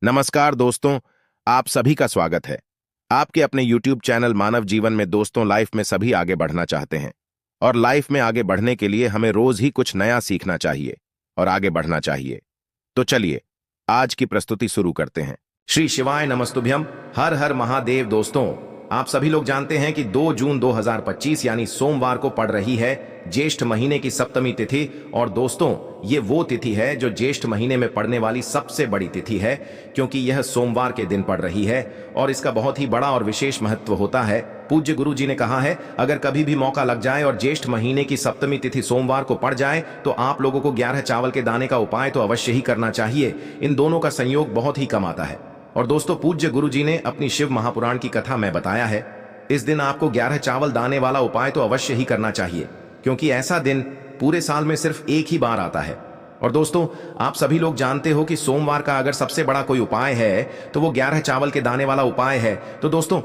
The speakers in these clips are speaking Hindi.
नमस्कार दोस्तों, आप सभी का स्वागत है। आपके अपने YouTube चैनल मानव जीवन में दोस्तों लाइफ में सभी आगे बढ़ना चाहते हैं और लाइफ में आगे बढ़ने के लिए हमें रोज ही कुछ नया सीखना चाहिए और आगे बढ़ना चाहिए। तो चलिए आज की प्रस्तुति शुरू करते हैं। श्री शिवाय नमस्तुभ्यम, हर हर महादेव। दोस्तों, आप सभी लोग जानते हैं कि 2 जून 2025 यानी सोमवार को पड़ रही है ज्येष्ठ महीने की सप्तमी तिथि। और दोस्तों, ये वो तिथि है जो ज्येष्ठ महीने में पड़ने वाली सबसे बड़ी तिथि है, क्योंकि यह सोमवार के दिन पड़ रही है और इसका बहुत ही बड़ा और विशेष महत्व होता है। पूज्य गुरु जी ने कहा है, अगर कभी भी मौका लग जाए और ज्येष्ठ महीने की सप्तमी तिथि सोमवार को पड़ जाए तो आप लोगों को 11 चावल के दाने का उपाय तो अवश्य ही करना चाहिए। इन दोनों का संयोग बहुत ही कम आता है। और दोस्तों, पूज्य गुरु जी ने अपनी शिव महापुराण की कथा में बताया है, इस दिन आपको 11 चावल दाने वाला उपाय तो अवश्य ही करना चाहिए, क्योंकि ऐसा दिन पूरे साल में सिर्फ एक ही बार आता है। और दोस्तों, आप सभी लोग जानते हो कि सोमवार का अगर सबसे बड़ा कोई उपाय है तो वो 11 चावल के दाने वाला उपाय है। तो दोस्तों,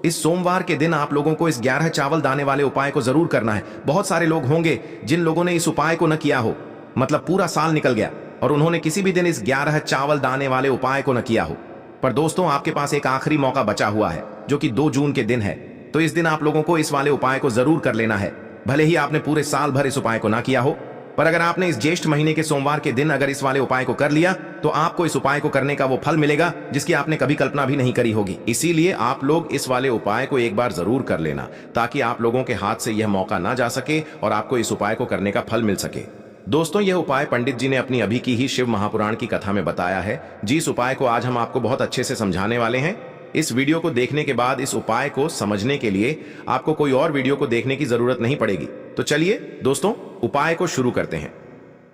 इस सोमवार के दिन आप लोगों को इस 11 चावल दाने वाले उपाय को जरूर करना है। बहुत सारे लोग होंगे जिन लोगों ने इस उपाय को न किया हो, मतलब पूरा साल निकल गया और उन्होंने किसी भी दिन इस 11 चावल दाने वाले उपाय को न किया हो। पर दोस्तों, आपके पास एक आखिरी मौका बचा हुआ है जो कि 2 जून के दिन है। तो इस दिन आप लोगों को इस वाले उपाय को जरूर कर लेना है, भले ही आपने पूरे साल भर इस उपाय को ना किया हो। पर अगर आपने इस ज्येष्ठ महीने के सोमवार के दिन अगर इस वाले उपाय को कर लिया तो आपको इस उपाय को करने का वो फल मिलेगा जिसकी आपने कभी कल्पना भी नहीं करी होगी। इसीलिए आप लोग इस वाले उपाय को एक बार जरूर कर लेना, ताकि आप लोगों के हाथ से यह मौका ना जा सके और आपको इस उपाय को करने का फल मिल सके। दोस्तों, यह उपाय पंडित जी ने अपनी अभी की ही शिव महापुराण की कथा में बताया है, जिस उपाय को आज हम आपको बहुत अच्छे से समझाने वाले हैं। इस वीडियो को देखने के बाद इस उपाय को समझने के लिए आपको कोई और वीडियो को देखने की जरूरत नहीं पड़ेगी। तो चलिए दोस्तों, उपाय को शुरू करते हैं।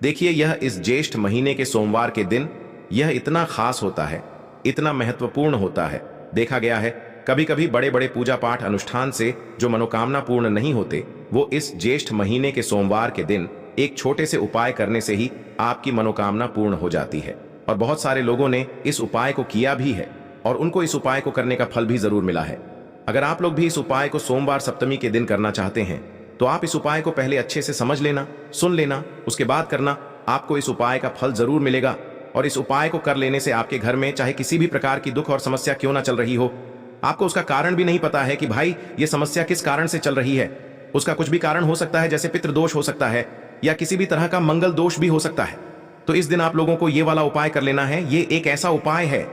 देखिए, यह इस ज्येष्ठ महीने के सोमवार के दिन यह इतना खास होता है, इतना महत्वपूर्ण होता है। देखा गया है कभी कभी बड़े बड़े पूजा पाठ अनुष्ठान से जो मनोकामना पूर्ण नहीं होते, वो इस ज्येष्ठ महीने के सोमवार के दिन एक छोटे से उपाय करने से ही आपकी मनोकामना पूर्ण हो जाती है। और बहुत सारे लोगों ने इस उपाय को किया भी है और उनको इस उपाय को करने का फल भी जरूर मिला है। अगर आप लोग भी इस उपाय को सोमवार सप्तमी के दिन करना चाहते हैं तो आप इस उपाय को पहले अच्छे से समझ लेना, सुन लेना, उसके बाद करना। आपको इस उपाय का फल जरूर मिलेगा। और इस उपाय को कर लेने से आपके घर में चाहे किसी भी प्रकार की दुख और समस्या क्यों ना चल रही हो, आपको उसका कारण भी नहीं पता है कि भाई ये समस्या किस कारण से चल रही है। उसका कुछ भी कारण हो सकता है, जैसे पितृदोष हो सकता है या किसी भी तरह का मंगल दोष भी हो सकता है। तो इस दिन आप लोगों को ये वाला उपाय कर लेना है। ये एक ऐसा उपाय है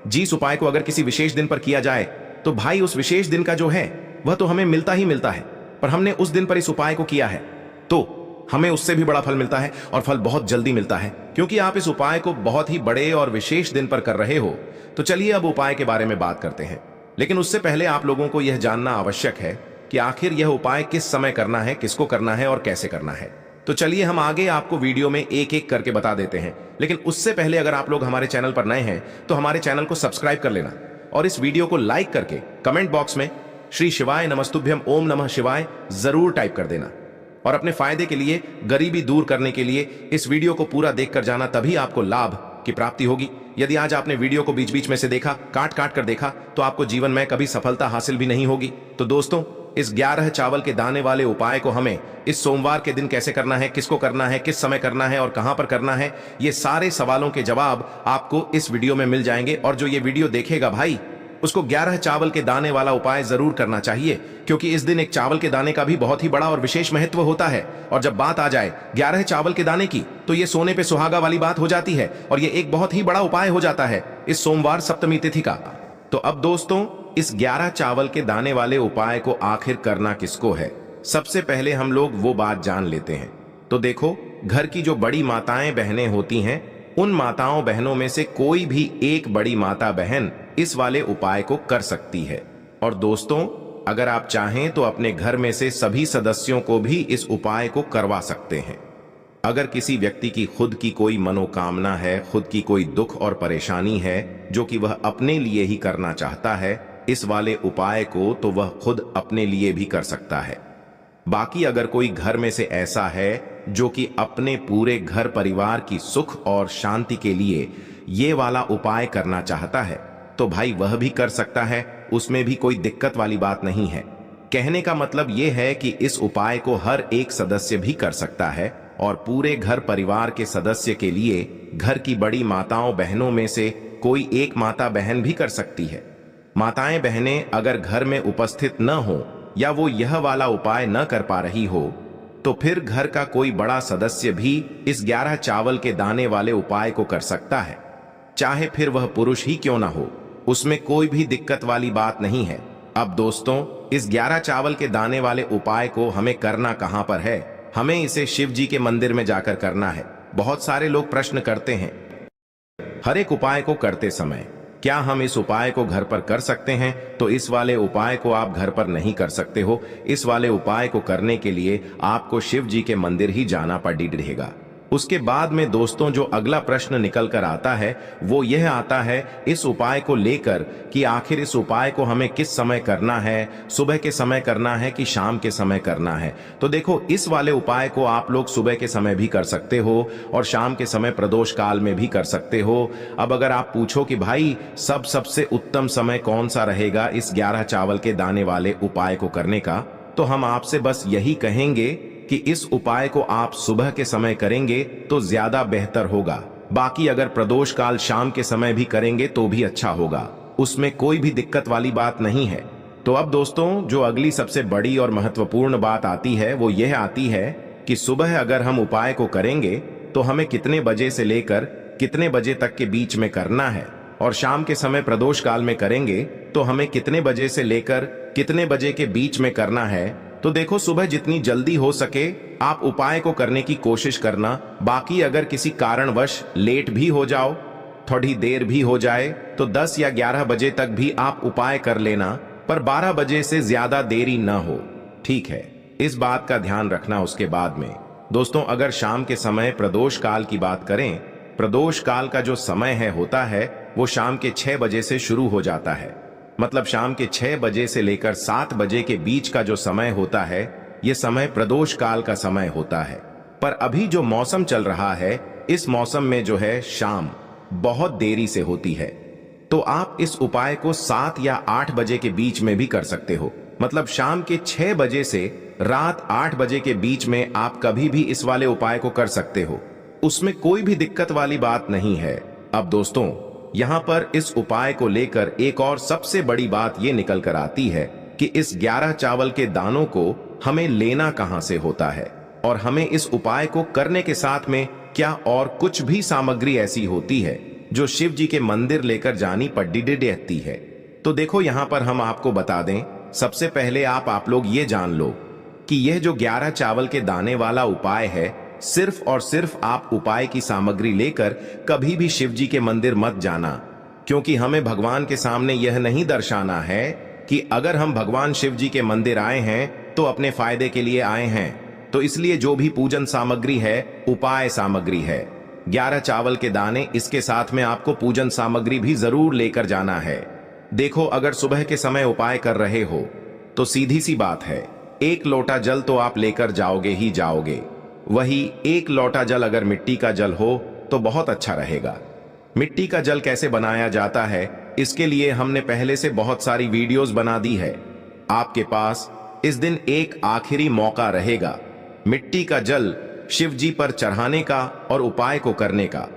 जिस उपाय को अगर किसी विशेष दिन पर किया जाए तो भाई उस विशेष दिन का जो है वह तो हमें मिलता ही मिलता है, पर हमने उस दिन पर इस उपाय को किया है तो हमें उससे भी बड़ा फल मिलता है और फल बहुत जल्दी मिलता है, क्योंकि आप इस उपाय को बहुत ही बड़े और विशेष दिन पर कर रहे हो। तो चलिए अब उपाय के बारे में बात करते हैं, लेकिन उससे पहले आप लोगों को यह जानना आवश्यक है कि आखिर यह उपाय किस समय करना है, किसको करना है और कैसे करना है। तो चलिए हम आगे आपको वीडियो में एक एक करके बता देते हैं, लेकिन उससे पहले अगर आप लोग हमारे चैनल पर नए हैं तो हमारे चैनल को सब्सक्राइब कर लेना और इस वीडियो को लाइक करके कमेंट बॉक्स में श्री शिवाय नमस्तुभ्यम ओम नमः शिवाय जरूर टाइप कर देना। और अपने फायदे के लिए, गरीबी दूर करने के लिए इस वीडियो को पूरा देखकर जाना, तभी आपको लाभ की प्राप्ति होगी। यदि आज आपने वीडियो को बीच बीच में से देखा, काट काट कर देखा, तो आपको जीवन में कभी सफलता हासिल भी नहीं होगी। तो दोस्तों, इस 11 चावल के दाने वाले उपाय को हमें इस सोमवार के दिन कैसे करना है, किसको करना है, किस समय करना है और कहां पर करना है, ये सारे सवालों के जवाब आपको इस वीडियो में मिल जाएंगे। और जो ये वीडियो देखेगा भाई, उसको 11 चावल के दाने वाला उपाय जरूर करना चाहिए, क्योंकि इस दिन एक चावल के दाने का भी बहुत ही बड़ा और विशेष महत्व होता है। और जब बात आ जाए 11 चावल के दाने की, तो ये सोने पे सुहागा वाली बात हो जाती है और ये एक बहुत ही बड़ा उपाय हो जाता है इस सोमवार सप्तमी तिथि का। तो अब दोस्तों, इस 11 चावल के दाने वाले उपाय को आखिर करना किसको है, सबसे पहले हम लोग वो बात जान लेते हैं। तो देखो, घर की जो बड़ी माताएं बहनें होती हैं, उन माताओं बहनों में से कोई भी एक बड़ी माता बहन इस वाले उपाय को कर सकती है। और दोस्तों, अगर आप चाहें तो अपने घर में से सभी सदस्यों को भी इस उपाय को करवा सकते हैं। अगर किसी व्यक्ति की खुद की कोई मनोकामना है, खुद की कोई दुख और परेशानी है जो कि वह अपने लिए ही करना चाहता है इस वाले उपाय को, तो वह खुद अपने लिए भी कर सकता है। बाकी अगर कोई घर में से ऐसा है जो कि अपने पूरे घर परिवार की सुख और शांति के लिए ये वाला उपाय करना चाहता है, तो भाई वह भी कर सकता है, उसमें भी कोई दिक्कत वाली बात नहीं है। कहने का मतलब ये है कि इस उपाय को हर एक सदस्य भी कर सकता है और पूरे घर परिवार के सदस्य के लिए घर की बड़ी माताओं बहनों में से कोई एक माता बहन भी कर सकती है। माताएं बहनें अगर घर में उपस्थित न हो या वो यह वाला उपाय न कर पा रही हो तो फिर घर का कोई बड़ा सदस्य भी इस 11 चावल के दाने वाले उपाय को कर सकता है, चाहे फिर वह पुरुष ही क्यों ना हो। उसमें कोई भी दिक्कत वाली बात नहीं है। अब दोस्तों, इस 11 चावल के दाने वाले उपाय को हमें करना कहां पर है? हमें इसे शिव जी के मंदिर में जाकर करना है। बहुत सारे लोग प्रश्न करते हैं हर एक उपाय को करते समय क्या हम इस उपाय को घर पर कर सकते हैं? तो इस वाले उपाय को आप घर पर नहीं कर सकते हो। इस वाले उपाय को करने के लिए आपको शिव जी के मंदिर ही जाना पड़ेगा। उसके बाद में दोस्तों जो अगला प्रश्न निकल कर आता है वो यह आता है इस उपाय को लेकर कि आखिर इस उपाय को हमें किस समय करना है, सुबह के समय करना है कि शाम के समय करना है। तो देखो, इस वाले उपाय को आप लोग सुबह के समय भी कर सकते हो और शाम के समय प्रदोष काल में भी कर सकते हो। अब अगर आप पूछो कि भाई सबसे उत्तम समय कौन सा रहेगा इस 11 चावल के दाने वाले उपाय को करने का, तो हम आपसे बस यही कहेंगे कि इस उपाय को आप सुबह के समय करेंगे तो ज्यादा बेहतर होगा। बाकी अगर प्रदोष काल शाम के समय भी करेंगे तो भी अच्छा होगा, उसमें कोई भी दिक्कत वाली बात नहीं है। तो अब दोस्तों जो अगली सबसे बड़ी और महत्वपूर्ण बात आती है वो यह आती है कि सुबह अगर हम उपाय को करेंगे तो हमें कितने बजे से लेकर कितने बजे तक के बीच में करना है, और शाम के समय प्रदोष काल में करेंगे तो हमें कितने बजे से लेकर कितने बजे के बीच में करना है। तो देखो, सुबह जितनी जल्दी हो सके आप उपाय को करने की कोशिश करना। बाकी अगर किसी कारणवश लेट भी हो जाओ, थोड़ी देर भी हो जाए, तो 10 या 11 बजे तक भी आप उपाय कर लेना, पर 12 बजे से ज्यादा देरी ना हो, ठीक है? इस बात का ध्यान रखना। उसके बाद में दोस्तों अगर शाम के समय प्रदोष काल की बात करें, प्रदोष काल का जो समय होता है वो शाम के 6 बजे से शुरू हो जाता है। मतलब शाम के 6 बजे से लेकर 7 बजे के बीच का जो समय होता है ये समय प्रदोष काल का समय होता है। पर अभी जो मौसम चल रहा है इस मौसम में जो है शाम बहुत देरी से होती है, तो आप इस उपाय को 7 या 8 बजे के बीच में भी कर सकते हो। मतलब शाम के 6 बजे से रात 8 बजे के बीच में आप कभी भी इस वाले उपाय को कर सकते हो, उसमें कोई भी दिक्कत वाली बात नहीं है। अब दोस्तों यहां पर इस उपाय को लेकर एक और सबसे बड़ी बात यह निकल कर आती है कि इस 11 चावल के दानों को हमें लेना कहां से होता है, और हमें इस उपाय को करने के साथ में क्या और कुछ भी सामग्री ऐसी होती है जो शिव जी के मंदिर लेकर जानी पड़ती है। तो देखो यहां पर हम आपको बता दें, सबसे पहले आप लोग ये जान लो कि यह जो 11 चावल के दाने वाला उपाय है, सिर्फ और सिर्फ आप उपाय की सामग्री लेकर कभी भी शिव जी के मंदिर मत जाना, क्योंकि हमें भगवान के सामने यह नहीं दर्शाना है कि अगर हम भगवान शिव जी के मंदिर आए हैं तो अपने फायदे के लिए आए हैं। तो इसलिए जो भी पूजन सामग्री है उपाय सामग्री है, 11 चावल के दाने, इसके साथ में आपको पूजन सामग्री भी जरूर लेकर जाना है। देखो अगर सुबह के समय उपाय कर रहे हो तो सीधी सी बात है, 1 लोटा जल तो आप लेकर जाओगे ही जाओगे। वही 1 लोटा जल अगर मिट्टी का जल हो तो बहुत अच्छा रहेगा। मिट्टी का जल कैसे बनाया जाता है इसके लिए हमने पहले से बहुत सारी वीडियोस बना दी है। आपके पास इस दिन एक आखिरी मौका रहेगा मिट्टी का जल शिव जी पर चढ़ाने का और उपाय को करने का।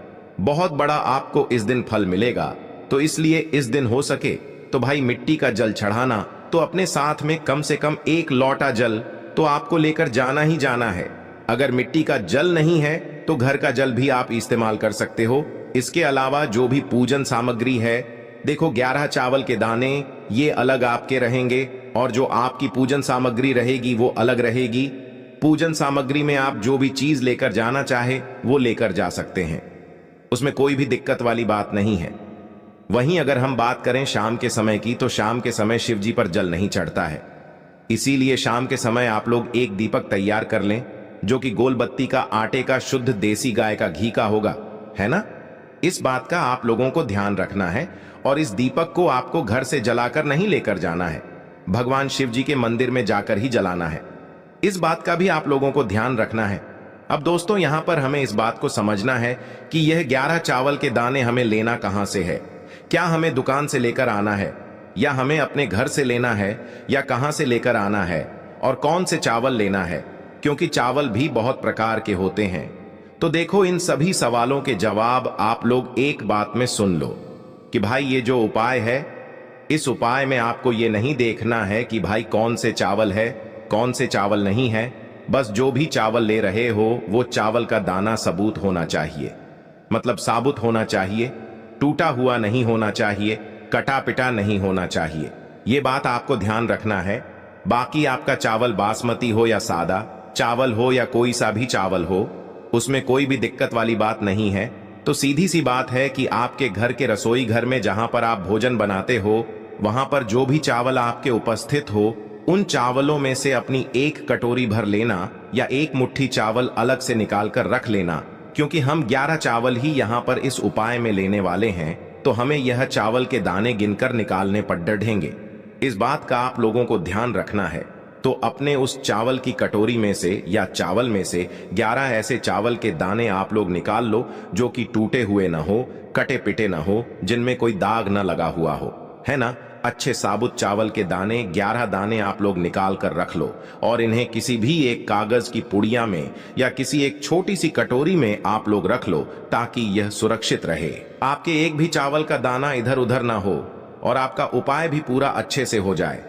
बहुत बड़ा आपको इस दिन फल मिलेगा। तो इसलिए इस दिन हो सके तो भाई मिट्टी का जल चढ़ाना, तो अपने साथ में कम से कम 1 लोटा जल तो आपको लेकर जाना ही जाना है। अगर मिट्टी का जल नहीं है तो घर का जल भी आप इस्तेमाल कर सकते हो। इसके अलावा जो भी पूजन सामग्री है, देखो 11 चावल के दाने ये अलग आपके रहेंगे और जो आपकी पूजन सामग्री रहेगी वो अलग रहेगी। पूजन सामग्री में आप जो भी चीज लेकर जाना चाहे वो लेकर जा सकते हैं, उसमें कोई भी दिक्कत वाली बात नहीं है। वहीं अगर हम बात करें शाम के समय की, तो शाम के समय शिव जी पर जल नहीं चढ़ता है, इसीलिए शाम के समय आप लोग एक दीपक तैयार कर लें जो कि गोल बत्ती का आटे का शुद्ध देसी गाय का घी का होगा, है ना? इस बात का आप लोगों को ध्यान रखना है और इस दीपक को आपको घर से जलाकर नहीं लेकर जाना है, भगवान शिव जी के मंदिर में जाकर ही जलाना है। इस बात का भी आप लोगों को ध्यान रखना है। अब दोस्तों यहां पर हमें इस बात को समझना है कि यह 11 चावल के दाने हमें लेना कहां से है। क्या हमें दुकान से लेकर आना है या हमें अपने घर से लेना है या कहां से लेकर आना है और कौन से चावल लेना है, क्योंकि चावल भी बहुत प्रकार के होते हैं। तो देखो इन सभी सवालों के जवाब आप लोग एक बात में सुन लो। कि भाई ये जो उपाय है, इस उपाय में आपको ये नहीं देखना है कि भाई कौन से चावल है, कौन से चावल नहीं है। बस जो भी चावल ले रहे हो वो चावल का दाना सबूत होना चाहिए, मतलब साबुत होना चाहिए, टूटा हुआ नहीं होना चाहिए, कटा पिटा नहीं होना चाहिए। ये बात आपको ध्यान रखना है। बाकी आपका चावल बासमती हो या सादा चावल हो या कोई सा भी चावल हो, उसमें कोई भी दिक्कत वाली बात नहीं है। तो सीधी सी बात है कि आपके घर के रसोई घर में जहां पर आप भोजन बनाते हो, वहां पर जो भी चावल आपके उपस्थित हो, उन चावलों में से अपनी एक कटोरी भर लेना या एक मुट्ठी चावल अलग से निकाल कर रख लेना। क्योंकि हम 11 चावल ही यहाँ पर इस उपाय में लेने वाले हैं, तो हमें यह चावल के दाने गिनकर निकालने पड़ डढ़ेंगे। इस बात का आप लोगों को ध्यान रखना है। तो अपने उस चावल की कटोरी में से या चावल में से 11 ऐसे चावल के दाने आप लोग निकाल लो जो कि टूटे हुए ना हो, कटे पिटे ना हो, जिनमें कोई दाग ना लगा हुआ हो, है ना। अच्छे साबुत चावल के दाने 11 दाने आप लोग निकाल कर रख लो और इन्हें किसी भी एक कागज की पुड़िया में या किसी एक छोटी सी कटोरी में आप लोग रख लो, ताकि यह सुरक्षित रहे। आपके एक भी चावल का दाना इधर उधर ना हो और आपका उपाय भी पूरा अच्छे से हो जाए।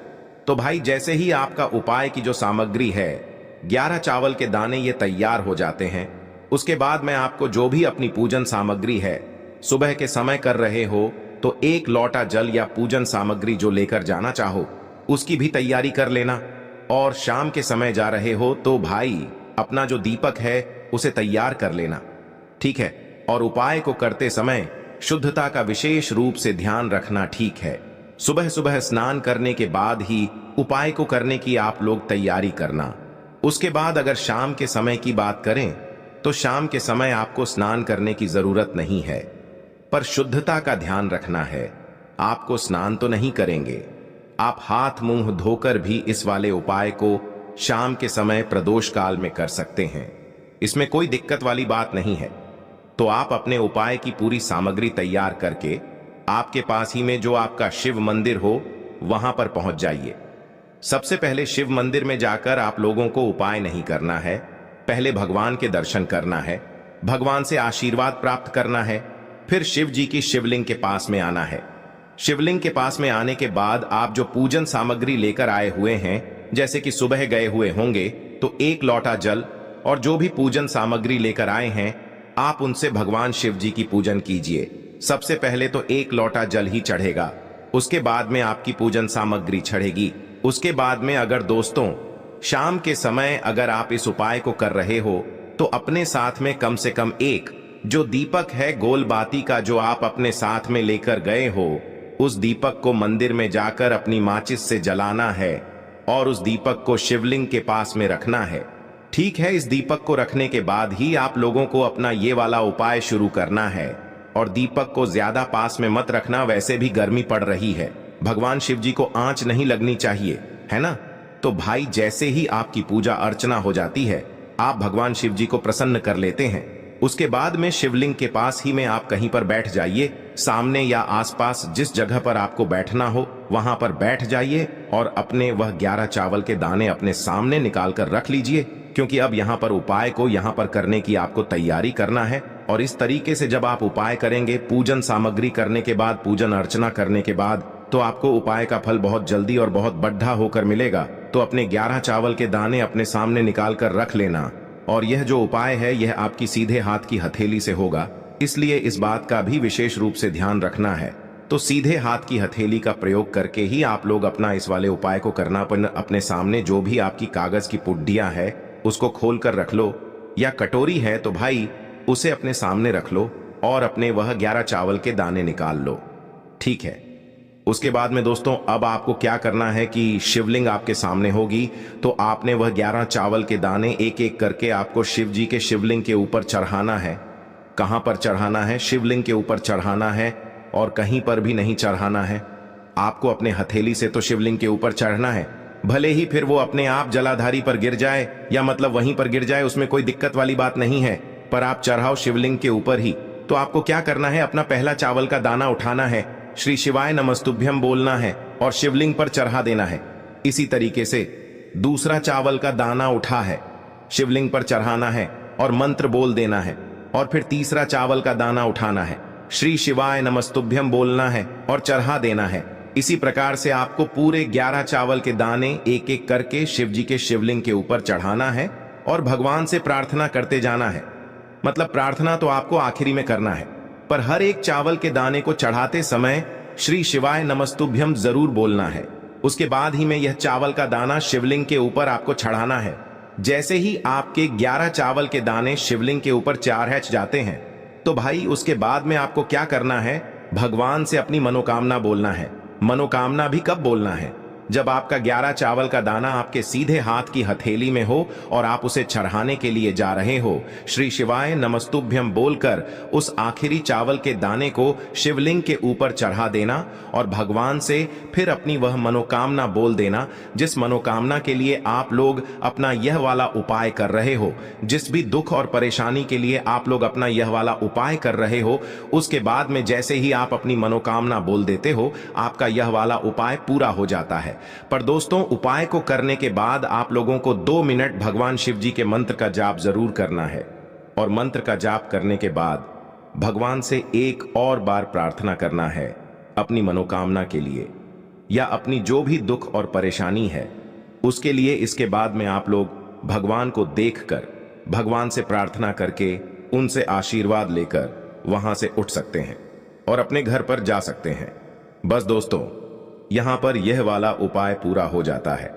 तो भाई जैसे ही आपका उपाय की जो सामग्री है, 11 चावल के दाने ये तैयार हो जाते हैं, उसके बाद मैं आपको जो भी अपनी पूजन सामग्री है, सुबह के समय कर रहे हो तो 1 लोटा जल या पूजन सामग्री जो लेकर जाना चाहो उसकी भी तैयारी कर लेना। और शाम के समय जा रहे हो तो भाई अपना जो दीपक है उसे तैयार कर लेना, ठीक है। और उपाय को करते समय शुद्धता का विशेष रूप से ध्यान रखना, ठीक है। सुबह सुबह स्नान करने के बाद ही उपाय को करने की आप लोग तैयारी करना। उसके बाद अगर शाम के समय की बात करें तो शाम के समय आपको स्नान करने की जरूरत नहीं है, पर शुद्धता का ध्यान रखना है। आपको स्नान तो नहीं करेंगे, आप हाथ मुंह धोकर भी इस वाले उपाय को शाम के समय प्रदोष काल में कर सकते हैं, इसमें कोई दिक्कत वाली बात नहीं है। तो आप अपने उपाय की पूरी सामग्री तैयार करके आपके पास ही में जो आपका शिव मंदिर हो वहां पर पहुंच जाइए। सबसे पहले शिव मंदिर में जाकर आप लोगों को उपाय नहीं करना है, पहले भगवान के दर्शन करना है, भगवान से आशीर्वाद प्राप्त करना है, फिर शिव जी की शिवलिंग के पास में आना है। शिवलिंग के पास में आने के बाद आप जो पूजन सामग्री लेकर आए हुए हैं, जैसे कि सुबह गए हुए होंगे तो 1 लोटा जल और जो भी पूजन सामग्री लेकर आए हैं आप उनसे भगवान शिव जी की पूजन कीजिए। सबसे पहले तो 1 लोटा जल ही चढ़ेगा, उसके बाद में आपकी पूजन सामग्री चढ़ेगी। उसके बाद में अगर दोस्तों शाम के समय अगर आप इस उपाय को कर रहे हो तो अपने साथ में कम से कम एक जो दीपक है गोल बाती का जो आप अपने साथ में लेकर गए हो, उस दीपक को मंदिर में जाकर अपनी माचिस से जलाना है और उस दीपक को शिवलिंग के पास में रखना है, ठीक है। इस दीपक को रखने के बाद ही आप लोगों को अपना ये वाला उपाय शुरू करना है। और दीपक को ज्यादा पास में मत रखना, वैसे भी गर्मी पड़ रही है, भगवान शिव जी को आंच नहीं लगनी चाहिए, है ना। तो भाई जैसे ही आपकी पूजा अर्चना हो जाती है, आप भगवान शिव जी को प्रसन्न कर लेते हैं। उसके बाद में शिवलिंग के पास ही में आप कहीं पर बैठ जाइए, सामने या आसपास जिस जगह पर आपको बैठना हो वहां पर बैठ जाइए और अपने वह 11 चावल के दाने अपने सामने निकाल कर रख लीजिए, क्योंकि अब यहाँ पर उपाय को यहाँ पर करने की आपको तैयारी करना है। और इस तरीके से जब आप उपाय करेंगे, पूजन सामग्री करने के बाद, पूजन अर्चना करने के बाद, तो आपको उपाय का फल बहुत जल्दी और बहुत बढ़ा होकर मिलेगा। तो अपने 11 चावल के दाने अपने सामने निकाल कर रख लेना। और यह जो उपाय है यह आपकी सीधे हाथ की हथेली से होगा, इसलिए इस बात का भी विशेष रूप से ध्यान रखना है। तो सीधे हाथ की हथेली का प्रयोग करके ही आप लोग अपना इस वाले उपाय को करना। अपने सामने जो भी आपकी कागज की पुड्डियां है उसको खोल कर रख लो, या कटोरी है तो भाई उसे अपने सामने रख लो और अपने वह 11 चावल के दाने निकाल लो, ठीक है। उसके बाद में दोस्तों अब आपको क्या करना है कि शिवलिंग आपके सामने होगी, तो आपने वह 11 चावल के दाने एक एक करके आपको शिव जी के शिवलिंग के ऊपर चढ़ाना है। कहां पर चढ़ाना है? शिवलिंग के ऊपर चढ़ाना है और कहीं पर भी नहीं चढ़ाना है। आपको अपने हथेली से तो शिवलिंग के ऊपर चढ़ना है, भले ही फिर वो अपने आप जलाधारी पर गिर जाए या मतलब वहीं पर गिर जाए, उसमें कोई दिक्कत वाली बात नहीं है, पर आप चढ़ाओ शिवलिंग के ऊपर ही। तो आपको क्या करना है, अपना पहला चावल का दाना उठाना है, श्री शिवाय नमस्तुभ्यम बोलना है और शिवलिंग पर चढ़ा देना है। इसी तरीके से दूसरा चावल का दाना उठा है, शिवलिंग पर चढ़ाना है और मंत्र बोल देना है। और फिर तीसरा चावल का दाना उठाना है, श्री शिवाय नमस्तुभ्यम बोलना है और चढ़ा देना है। इसी प्रकार से आपको पूरे 11 चावल के दाने एक एक करके शिव जी के शिवलिंग के ऊपर चढ़ाना है और भगवान से प्रार्थना करते जाना है। मतलब प्रार्थना तो आपको आखिरी में करना है, पर हर एक चावल के दाने को चढ़ाते समय श्री शिवाय नमस्तुभ्यम जरूर बोलना है। उसके बाद ही में यह चावल का दाना शिवलिंग के ऊपर आपको चढ़ाना है। जैसे ही आपके 11 चावल के दाने शिवलिंग के ऊपर चारहच जाते हैं तो भाई उसके बाद में आपको क्या करना है, भगवान से अपनी मनोकामना बोलना है। मनोकामना भी कब बोलना है, जब आपका 11 चावल का दाना आपके सीधे हाथ की हथेली में हो और आप उसे चढ़ाने के लिए जा रहे हो। श्री शिवाय नमस्तुभ्यम बोलकर उस आखिरी चावल के दाने को शिवलिंग के ऊपर चढ़ा देना और भगवान से फिर अपनी वह मनोकामना बोल देना, जिस मनोकामना के लिए आप लोग अपना यह वाला उपाय कर रहे हो। जिस भी दुख और परेशानी के लिए आप लोग अपना यह वाला उपाय कर रहे हो, उसके बाद में जैसे ही आप अपनी मनोकामना बोल देते हो, आपका यह वाला उपाय पूरा हो जाता है। पर दोस्तों, उपाय को करने के बाद आप लोगों को 2 मिनट भगवान शिव जी के मंत्र का जाप जरूर करना है और मंत्र का जाप करने के बाद भगवान से एक और बार प्रार्थना करना है अपनी मनोकामना के लिए या अपनी जो भी दुख और परेशानी है उसके लिए। इसके बाद में आप लोग भगवान को देखकर भगवान से प्रार्थना करके उनसे आशीर्वाद लेकर वहां से उठ सकते हैं और अपने घर पर जा सकते हैं। बस दोस्तों, यहां पर यह वाला उपाय पूरा हो जाता है।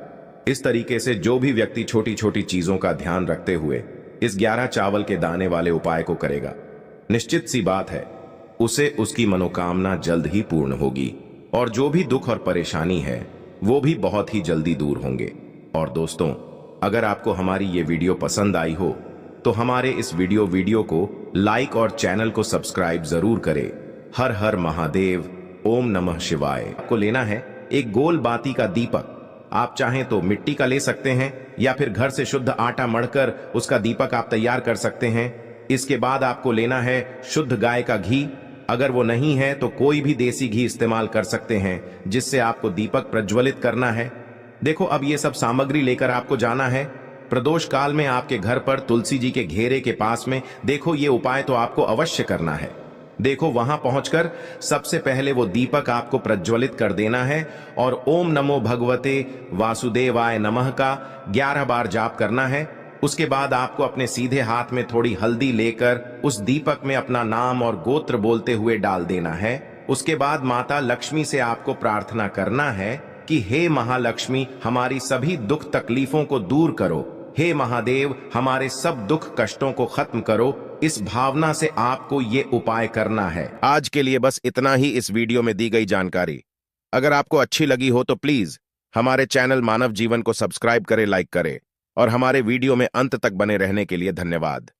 इस तरीके से जो भी व्यक्ति छोटी छोटी चीजों का ध्यान रखते हुए इस 11 चावल के दाने वाले उपाय को करेगा, निश्चित सी बात है उसे उसकी मनोकामना जल्द ही पूर्ण होगी और जो भी दुख और परेशानी है वो भी बहुत ही जल्दी दूर होंगे। और दोस्तों, अगर आपको हमारी ये वीडियो पसंद आई हो तो हमारे इस वीडियो को लाइक और चैनल को सब्सक्राइब जरूर करें। हर हर महादेव, ओम नमः शिवाय। आपको लेना है एक गोल बाती का दीपक। आप चाहें तो मिट्टी का ले सकते हैं या फिर घर से शुद्ध आटा मढ़कर उसका दीपक आप तैयार कर सकते हैं। इसके बाद आपको लेना है शुद्ध गाय का घी। अगर वो नहीं है तो कोई भी देसी घी इस्तेमाल कर सकते हैं, जिससे आपको दीपक प्रज्वलित करना है। देखो, अब ये सब सामग्री लेकर आपको जाना है प्रदोष काल में आपके घर पर तुलसी जी के घेरे के पास में। देखो, ये उपाय तो आपको अवश्य करना है। देखो, वहां पहुंचकर सबसे पहले वो दीपक आपको प्रज्वलित कर देना है और ओम नमो भगवते वासुदेवाय नमः का 11 बार जाप करना है। उसके बाद आपको अपने सीधे हाथ में थोड़ी हल्दी लेकर उस दीपक में अपना नाम और गोत्र बोलते हुए डाल देना है। उसके बाद माता लक्ष्मी से आपको प्रार्थना करना है कि हे महालक्ष्मी, हमारी सभी दुख तकलीफों को दूर करो। हे महादेव, हमारे सब दुख कष्टों को खत्म करो। इस भावना से आपको ये उपाय करना है। आज के लिए बस इतना ही इस वीडियो में दी गई जानकारी। अगर आपको अच्छी लगी हो तो प्लीज हमारे चैनल मानव जीवन को सब्सक्राइब करें, लाइक करें और हमारे वीडियो में अंत तक बने रहने के लिए धन्यवाद।